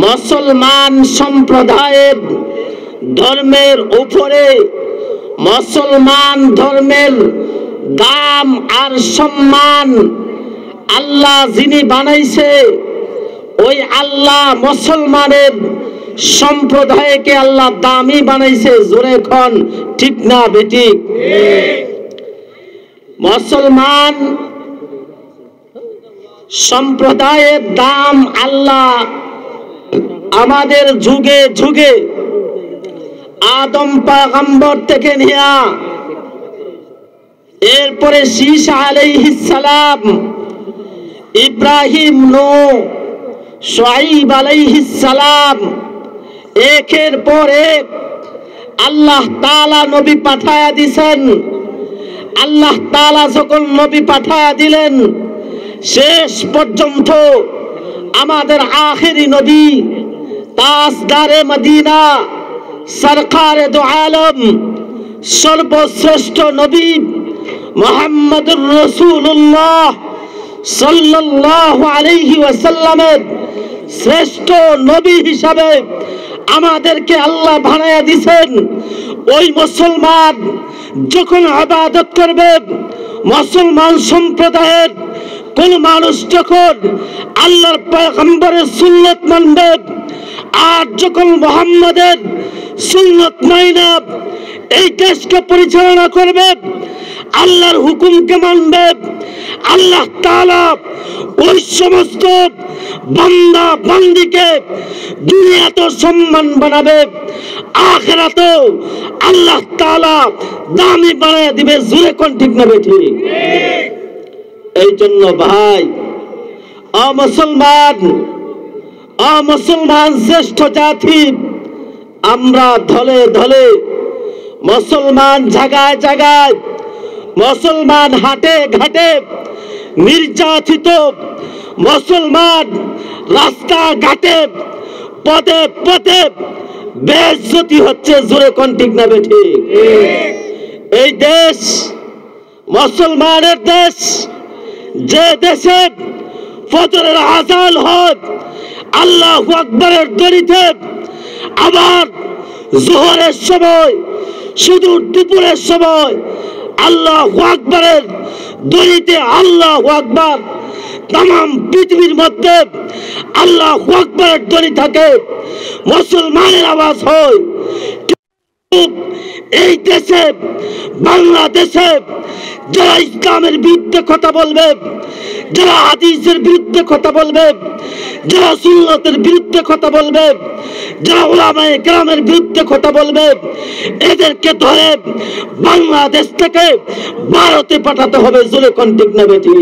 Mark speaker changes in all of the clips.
Speaker 1: মুসলমান সম্প্রদায়ের ধর্মের উপরে মুসলমান ধর্মের দাম আর সম্মান আল্লাহ যিনি বানাইছে ওই আল্লাহ মুসলমানের সম্প্রদায়কে আল্লাহ দামি বানাইছে। জোরে খন ঠিক না বেঠিক? মুসলমান সম্প্রদায়ের দাম আল্লাহ আমাদের যুগে যুগে আদম পয়গম্বর থেকে নিয়া এরপরে ঈসা আলাইহিস সালাম, ইব্রাহিম, নূহ, শুআইব আলাইহিস সালাম, একের পর এক আল্লাহ তাআলা নবী পাঠায়া দিয়েছেন। আল্লাহ তাআলা যখন নবী পাঠায়া দিলেন শেষ পর্যন্ত আমাদের আখেরি নবী তাজদারে মদিনা সরকারে দু আলম সর্বশ্রেষ্ঠ নবী মুহাম্মদুর রাসূলুল্লাহ সাল্লাল্লাহু আলাইহি ওয়াসাল্লামের শ্রেষ্ঠ নবী হিসাবে আমাদেরকে আল্লাহ বানায়া দিয়েছেন। ওই মুসলমান যখন ইবাদত করবে, মুসলমান সম্প্রদায়ের কোন মানুষ যখন আল্লাহর পয়গম্বরের সুন্নাত মানবে আর যখন মুহাম্মাদের সুন্নাত মাইনা এই দেশকে পরিচালনা করবে, আল্লাহর হুকুমকে মানবে, আল্লাহ তাআলা ওই সমস্ত বান্দা বান্দিকে দুনিয়াতে সম্মান বানাবে, আখিরাতেও আল্লাহ তাআলা দামি বানায় দিবে। জোরে কোন ঠিক না বেঠিক? এই জন্য ভাই মুসলমান শ্রেষ্ঠ জাতি, আমরা ধলে ধলে মুসলমান জায়গায় জায়গায়, মুসলমান হাটে ঘাটে নির্যাতিত, মুসলমান রাস্তা ঘাটে পদে পদে বেইজ্জতি হচ্ছে। জোরে কোন ঠিক না বেঠিক? এই দেশ মুসলমানের দেশ, যে দেশে ফজরের আযান হয় আল্লাহু আকবারের ধ্বনিতে, আবার যোহরের সময় শুধু দুপুরের সময় আল্লাহু আকবারের ধ্বনিতে আল্লাহু আকবার, তাম পৃথিবীর মধ্যে আল্লাহু আকবারের ধ্বনি থাকে, মুসলমানের আওয়াজ হয়। এই দেশে বাংলাদেশে যারা ইসলামের বিরুদ্ধে কথা বলবে, যারা হাদিসের বিরুদ্ধে কথা বলবে, যারা সুন্নতের বিরুদ্ধে কথা বলবে, যারা উলামায়ে কেরামের বিরুদ্ধে কথা বলবে, এদেরকে ধরে বাংলাদেশ থেকে ভারতে পাঠাতে হবে। জোরে কোন ঠিক না বেঠিক?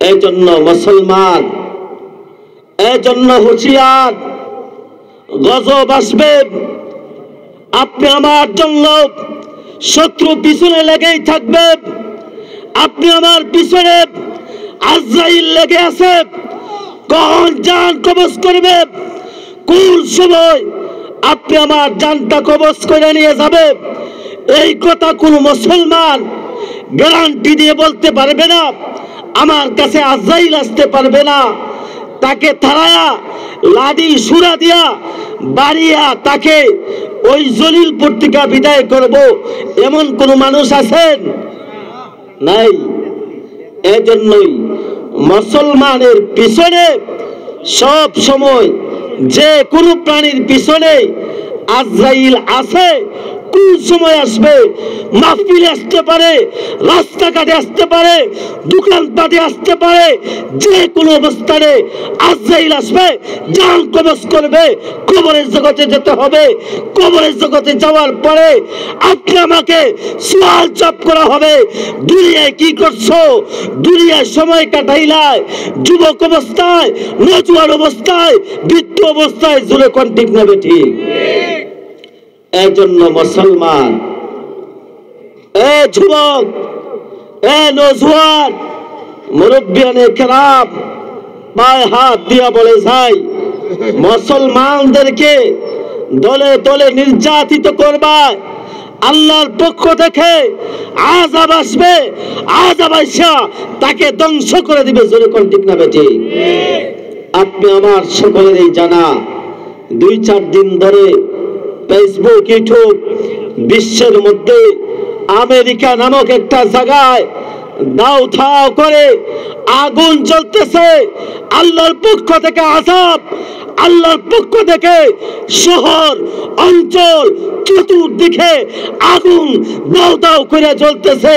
Speaker 1: এই জন্য মুসলমান, এই জন্য হুঁশিয়ার, গজব আসবে। আপনি আমার জন্য শত্রু পিছনে লেগেই থাকবে, আপনি আমার পিছনে আজরাইল লেগে আছে, কখন জান কবজ করবে, কোন সময় আপনি আমার জানটা কবজ করে নিয়ে যাবে, এই কথা কোন মুসলমান গ্যারান্টি দিয়ে বলতে পারবে না। আমার কাছে আজরাইল আসতে পারবে না, তাকে থারায়া লাডি সুরা দিয়া বাড়িয়া তাকে ওই জলিলপুর থেকে বিদায় করব, এমন কোন মানুষ আছেন? নাই। এজন্যই মুসলমানের পিছনে সব সময় যে কোনো প্রাণীর পিছনে আজরাইল আছে। কোন সময় আসবে? মাহফিলে আসতে পারে, রাস্তাঘাটে আসতে পারে, দোকানপাটে আসতে পারে, যে কোনো অবস্থানে আজরাইল আসবে, জান কবজ করবে, কবরের জগতে যেতে হবে। কবরের জগতে যাওয়ার পরে আপনি আমাকে সওয়াল জবাব করা হবে, দুনিয়ায় কি করছো, দুনিয়ায় সময় কাটাইলাই, যুবক অবস্থায়, নজওয়ান অবস্থায়, বৃদ্ধ অবস্থায়। জোরে কোন ঠিক না বেঠিক? এই জন্য মুসলমান, এ যুবক, এ নজওয়ান, মুরব্বিয়ানে কেরাম পায়ে হাত দিয়া বলে যাই, মুসলমানদেরকে দলে দলে নির্যাতিত করবা, আল্লাহর পক্ষ থেকে আযাব আসবে, আযাব আইসা তাকে ধ্বংস করে দিবে। জোরে কোন ঠিক না বেঠিক? আপনি আমার সকলেরই জানা 2-4 দিন ধরে ফেসবুক ইউটিউব বিশ্বের মধ্যে আমেরিকা নামক একটা জায়গায় দাও ধাও করে আগুন জ্বলতেছে। আল্লাহর পক্ষ থেকে আযাব, আল্লাহর পক্ষ থেকে শহর অঞ্চল চতুর্দিকে আগুন দাও দাও করে জ্বলতেছে,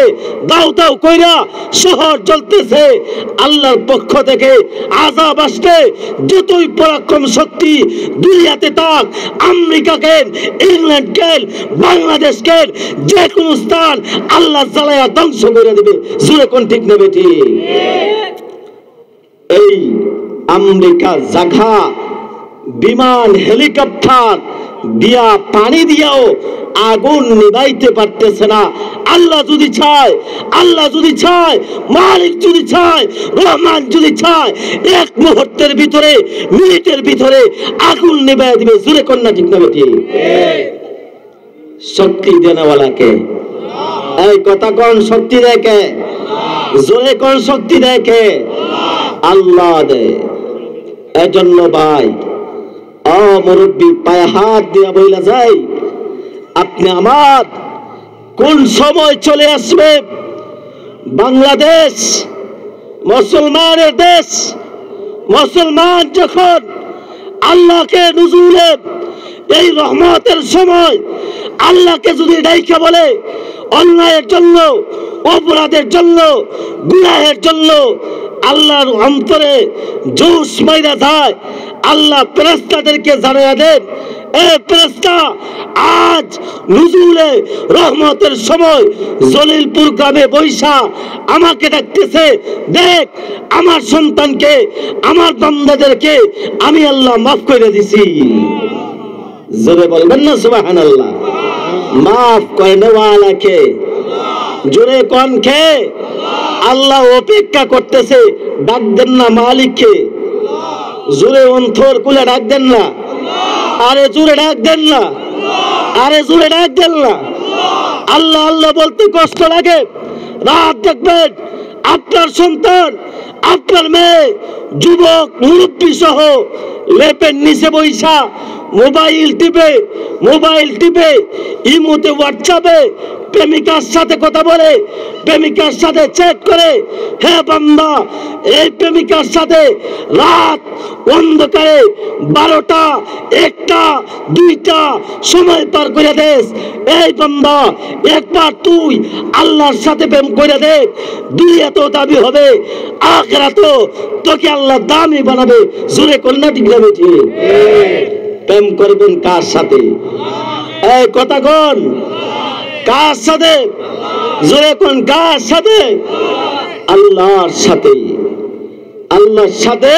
Speaker 1: দাও দাও কইরা শহর জ্বলতেছে। আল্লাহর পক্ষ থেকে আযাব আসছে। যতই পরাক্রম শক্তি দুনিয়াতে থাক, আমেরিকাকে, ইংল্যান্ডকে, বাংলাদেশকে, যে কোনো স্থান আল্লাহ জ্বালায়া ধ্বংস করে দেবে। জোরে কোন ঠিক নেবে ঠিক? এই আমেরিকা জায়গা বিমান হেলিকপ্টার দিয়া পানি দিয়াও আগুন নিভাইতে পারতেছে না। আল্লাহ যদি চায়, আল্লাহ যদি চায়, মালিক যদি চায়, রহমান যদি চায়, এক মুহূর্তের ভিতরে, মিনিটের ভিতরে আগুন নিভাইয়া দিবে। জোরে কন্যা ঠিক না বেটি? শক্তি দেনেওয়ালাকে। এই কথা কোন শক্তি দেখে? জোরে কোন শক্তি দেখে? আল্লাহ দে। এজন্য ভাই মুরব্বী পায়ে হাত দিয়া বইলা যায়, আপনি আমার কোন সময় চলে আসবে? বাংলাদেশ মুসলমানের দেশ। মুসলমান যখন আল্লাহকে নুজুলে এই রহমতের সময় আল্লাহকে যদি ডাইকা বলে, অন্যায়ের জন্য, অপরাধের জন্য, গুনাহের জন্য আল্লাহর অন্তরে জোশ মাইরা যায়। আল্লাহ ফেরেশতাদেরকে জানায়া দেন, এ ফেরেশতা, আজ নুজুলে রহমতের সময় জলিলপুর গ্রামে বৈশা আমাকে ডাকতেছে। দেখ আমার সন্তানকে, আমার বান্দাদেরকে আমি আল্লাহ মাফ করে দিছি। জোরে বলবেন না সুবহানাল্লাহ? মাফ করে নেওয়ালাকে। জোরে কোন কে? আল্লাহ অপেক্ষা করতেছে। ডাক দেন না মালিককে। জোরে অন্তর খুলে ডাক দেন না। আরে জোরে ডাক দেন না। আরে জোরে ডাক দেন না। আল্লাহ আল্লাহ বলতে কষ্ট লাগে। রাত দেখবেন আপনার সন্তান, আপনার মেয়ে, যুবক, মুরব্বী সহ লেপের নিচে বৈশা মোবাইল টিপে ইমোতে, হোয়াটসঅ্যাপে প্রেমিকার সাথে কথা বলে, প্রেমিকার সাথে চ্যাট করে। হে বান্দা, এই প্রেমিকার সাথে রাত অন্ধকারে 12টা, 1টা, 2টা সময় পার করে দেস। এই বান্দা, একবার তুই আল্লাহর সাথে প্রেম করে দে, দুনিয়াতেও দামি হবে, আখিরাতেও তোকে আল্লাহ দামি বানাবে। জোরে কন্যা ঠিক না বেটি? প্রেম করবেন কার সাথে? এই কথা কোন? কার সাথে? জোরে কোন কার সাথে? আল্লাহর সাথে। আল্লাহর সাথে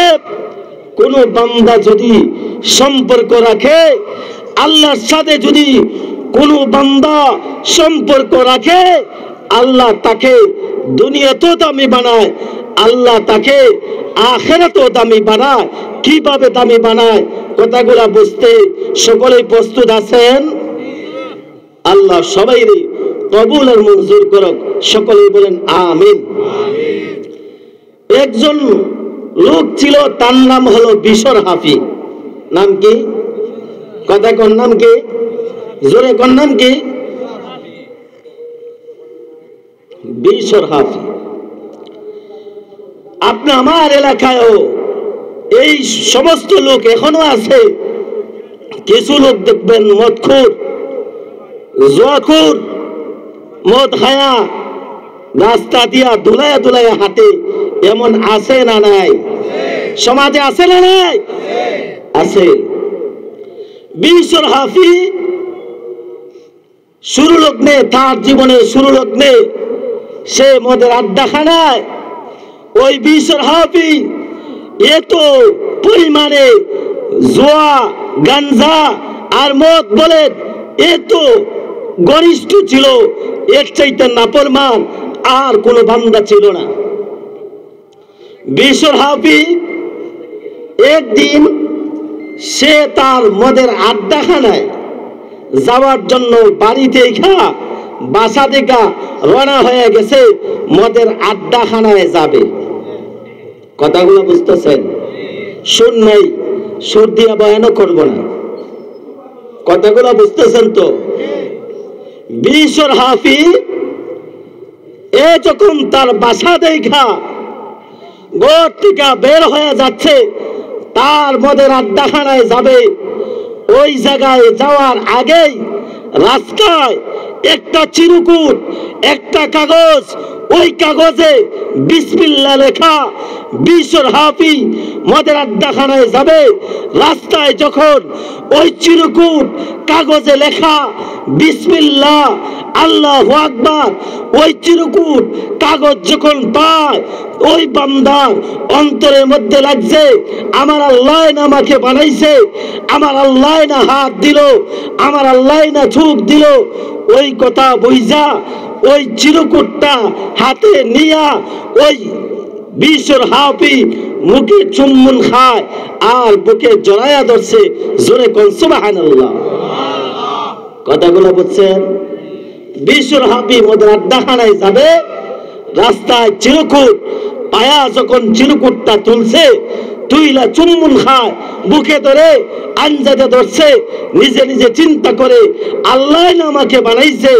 Speaker 1: কোন বান্দা যদি সম্পর্ক রাখে, আল্লাহর সাথে যদি কোন বান্দা সম্পর্ক রাখে, আল্লাহ তাকে দুনিয়াতেও দামি বানায়, আল্লাহ তাকে আখিরাতেও দামি বানায়। কিভাবে দামি বানায়? কথাগুলা বুঝতে সকলেই প্রস্তুত আছেন? আল্লাহ সবাই কবুল আর মঞ্জুর করুক। সকলেই বলেন আমিন। একজন লোক ছিল, তার নাম হলো বিশর হাফি। নাম কি? কথা কোন নাম কি? জোরে কোন নাম কি? বিশর হাফি। আপনি আমার এলাকায়ও এই সমস্ত লোক এখনো আছে। কিছু লোক দেখবেন মদখোর, জুয়াখোর, মদ খায়া রাস্তা দিয়া দুলাইয়া দুলাইয়া হাঁটে। এমন আছে না নাই? সমাজে আছে না নাই? আছে। বিশর হাফি শুরু লগ্নে, তার জীবনে শুরু লগ্নে সে মদের আড্ডাখানায় ওই বিশর হাফি এত পরিমাণে জোয়া, গাঞ্জা আর মদ বলে এত গরিষ্ঠ ছিল, এর চাইতে নাফরমান আর কোন বান্দা ছিল না। বিশর হাফি একদিন সে তার মদের আড্ডাখানায় যাওয়ার জন্য বাড়িতে বাসা থেকে রওনা হয়ে গেছে, মদের আড্ডাখানায় যাবে। কথাগুলো বুঝতেছেন? সুর নাই, সুর দিয়ে বয়ানও করব না। কথাগুলো বুঝতেছেন তো? বিশর হাফি এ যখন তার বাসা দেখা ঘর থেকে বের হয়ে যাচ্ছে, তার মদের আড্ডাখানায় যাবে, ওই জায়গায় যাওয়ার আগেই রাস্তায় একটা চিরকুট, একটা কাগজ, ওই কাগজে বিসমিল্লাহ লেখা। বিশর হাফি মদের আড্ডাখানায় যাবে, রাস্তায় যখন ওই চিরকুট কাগজে লেখা বিসমিল্লাহ আল্লাহু আকবার, ওই চিরকুট কাগজ যখন পায়, ওই বান্দার অন্তরের মধ্যে লাগছে আমার আল্লাহ না আমাকে বানাইছে, আমার আল্লাহ না হাত দিল, আমার আল্লাহ না চোখ দিল। ওই কথা বুঝা ওই চিরকুটটা হাতে নিয়া ওই বিশর হাফি মুখে চুম্বন খায় আর বুকে জড়ায়া ধরছে। জোরে কোন সুবহানাল্লাহ। কথাগুলো বুঝছেন? বিশর হাফি মদের আড্ডাখানায় যাবে, রাস্তায় চিরকুট পায়া যখন চিরকুটটা তুলছে, তুইলা চুম্বন খায়, বুকে ধরে আঞ্জাদে ধরছে, নিজে নিজে চিন্তা করে আল্লাহ না আমাকে বানাইছে,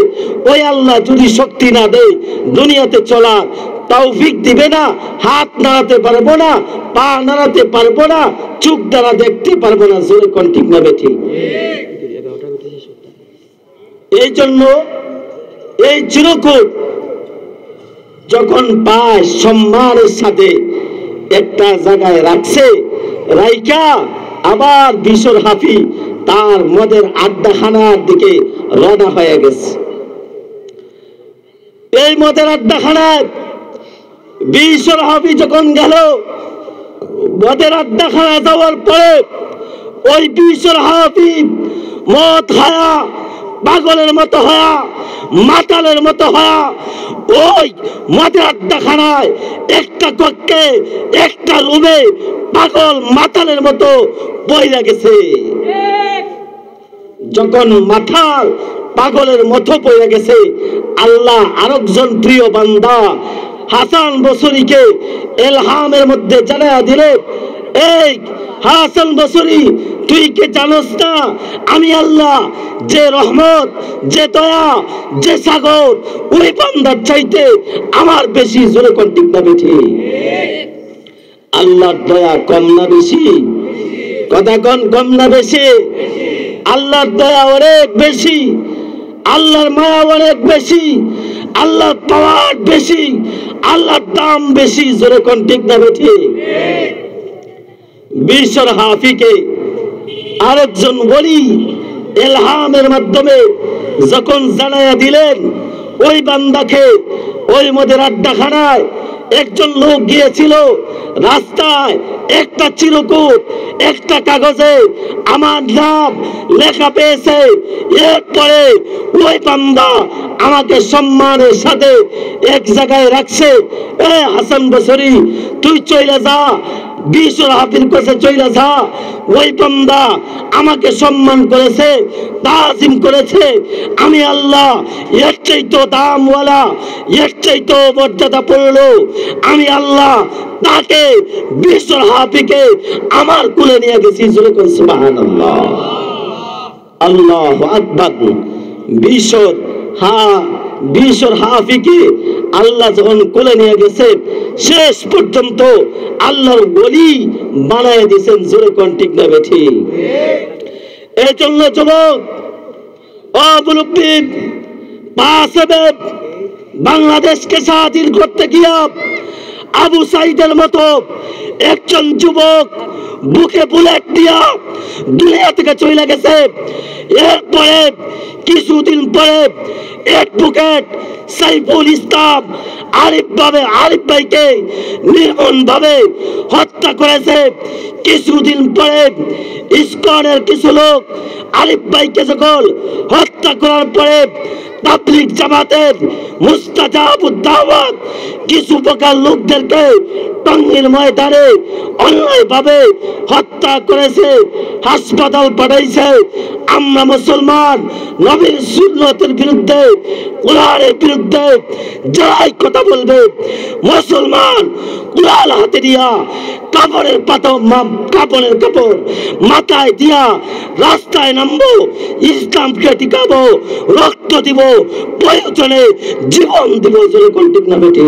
Speaker 1: ওই আল্লাহ যদি শক্তি না দেয় দুনিয়াতে চলার তৌফিক দিবে না, হাত নাড়াতে পারবো না, পা নাড়াতে পারবো না, চোখ দ্বারা দেখতে পারবো না। জোরে কোন ঠিক না বেঠিক? এই জন্য এই চিরকুট যখন পায় সম্মানের সাথে একটা জায়গায় রাখছে, রাইকা আবার বিশর হাফি তার মদের আড্ডাখানার দিকে রওনা হয়ে গেছে। এই মদের আড্ডাখানায় বিশর হাফি যখন গেল, মদের আড্ডাখানা যাওয়ার পরে ওই বিশর হাফি মদ খায়া পাগলের মতো হয়া, মাতালের মতো হয়া ওই মদের আড্ডাখানায় একটা কক্ষে একটা রুমে পাগল মাতালের মতো বইরা গেছে। যখন মাতাল পাগলের মতো বইরা গেছে, আল্লাহ আরেকজন প্রিয় বান্দা হাসান বসরিকে এলহামের মধ্যে জানায়া দিলে, এই হাসান বসরি, তুই কে জানোস না আমি আল্লাহ যে রহমত, যে দয়া, যে সাগর, ওই বান্দার চাইতে আমার বেশি। জোরে কোন ঠিক না বেঠিক? আল্লাহর দয়া কম না বেশি? কথা কোন কম না বেশি? আল্লাহর দয়া অনেক বেশি, আল্লাহর মায়া অনেক বেশি, আল্লাহর পাওয়ার বেশি, আল্লাহর দাম বেশি। জোরে কোন ঠিক না বেঠিক? বিশর হাফিকে আরেকজন ওলি এলহামের মাধ্যমে যখন জানায়া দিলেন, ওই বান্দাকে ওই মদের আড্ডাখানায় একজন লোক গিয়েছিল, রাস্তায় একটা চিরকুট একটা কাগজে আমার নাম লেখা পেয়েছে, এরপরে ওই বান্দা আমাকে সম্মানের সাথে এক জায়গায় রাখছে। এ হাসান বসরি, তুই চলে যা, বিশর হাফির কাছে চলে যা, ওই বান্দা আমাকে সম্মান করেছে, তাজিম করেছে, আমি আল্লাহ এর চাইতো দামওয়ালা, এর চাইতো মর্যাদা পড়লো, আমি আল্লাহ তাকে বিশর হাফিকে আমার কুলে নিয়ে গেছি। সুবহানাল্লাহ, আল্লাহু আকবার। বিশর হাফিকে আল্লাহ যখন কোলে নিয়ে গেছে, শেষ পর্যন্ত আল্লাহর ওলি বানায় দিয়েছেন। জোরে কোন ঠিক না বেঠিক? এই জন্য যুবক ও মুরব্বি, বাংলাদেশকে স্বাধীন করতে গিয়া আবু সাইদের মতো একজন যুবক বুকে বুলেট দিয়া দুনিয়া থেকে চলে গেছে। এরপরে কিছুদিন পরে অ্যাডভোকেট সাইফুল ইসলাম আরিফ ভাইকে নির্মম ভাবে হত্যা করেছে। কিছুদিন পরে ইসকনের কিছু লোক আরিফ ভাইকে যখন হত্যা করার পরে তাবলীগ জামাতের মুস্তাজাবুদ দাওয়াত কিছু প্রকার লোকদেরকে টঙ্গীর ময়দানে অন্যায়ভাবে হত্যা করেছে, হাসপাতাল পাঠাইছে। আমরা মুসলমান নবীর সুন্নতের বিরুদ্ধে, কোরআনের বিরুদ্ধে যারাই কথা বলবে, মুসলমান কোরআন হাতে দিয়া কাপড়ের কাপড় মাথায় দিয়া রাস্তায় নামবো, ইসলামকে টিকাবো, রক্ত দিব, প্রয়োজনে জীবন দিব। ঠিক না বেটি?